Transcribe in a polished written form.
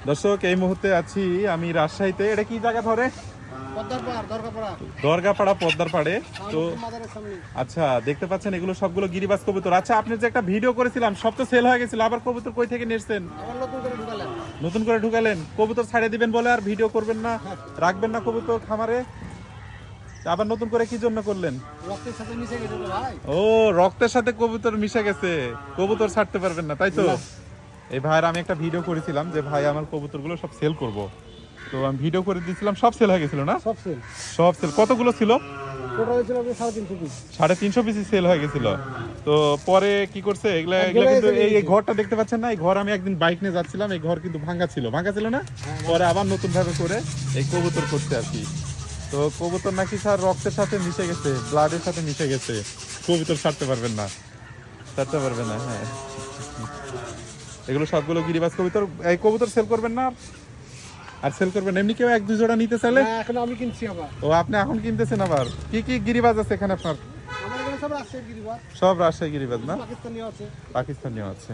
দর্শক এই মুহূর্তে আছি আমি রাজশাহীতে। এটা কি জায়গা ধরে? দরগাপাড়া পদ্মার পাড়ে। তো আচ্ছা, দেখতে পাচ্ছেন এগুলো সবগুলো গিরিবাজ কবুতর। আচ্ছা, আপনি যে একটা ভিডিও করেছিলাম সব তো সেল হয়ে গেছিল, আবার কবুতর কই থেকে নিয়েছেন? নতুন করে ঢুকালেন? কবুতর ছাড়িয়ে দিবেন বলে আর ভিডিও করবেন না, রাখবেন না কবুতর খামারে? আবার নতুন করে কি জন্য করলেন? ও, রক্তের সাথে কবুতর মিশে গেছে, কবুতর ছাড়তে পারবেন না, তাই তো? এই ভাইয়ের আমি একটা ভিডিও করেছিলাম যে ভাই আমার কবুতরগুলো সব সেল করব, তো আমি ভিডিও করে দিয়েছিলাম, সব সেল হয়ে গেছিল না? সব সেল। কতগুলো ছিল? 350 পিস সেল হয়ে গেছিল। তো পরে কি করছে, এগুলা কিন্তু এই ঘরটা দেখতে পাচ্ছেন না, এই ঘর আমি একদিন বাইক নিয়ে যাচ্ছিলাম, এই ঘর কিন্তু ভাঙা ছিল না? পরে আবার নতুন ভাবে করে এই কবুতর করছে আর কি। তো কবুতর নাকি স্যার রক্তের সাথে মিশে গেছে, ব্লাডের সাথে মিশে গেছে, কবুতর ছাড়তে পারবেন না, হ্যাঁ। এগুলো সবগুলো গিরিবাজ কবুতর। এই কবুতর সেল করবেন না আর সেল করবেন এমনি কেউ এক দুই জোড়া নিতে চাইলে? এখন আমি কিনছি আবার। ও, আপনি এখন কিনতেছেন আবার? কি কি গিরিবাজ আছে এখানে আপনার? আমার এখানে সব রাজশাহীর গিরিবাজ। সব রাজশাহী গিরিবাজ না? পাকিস্তানিও আছে। পাকিস্তানিও আছে।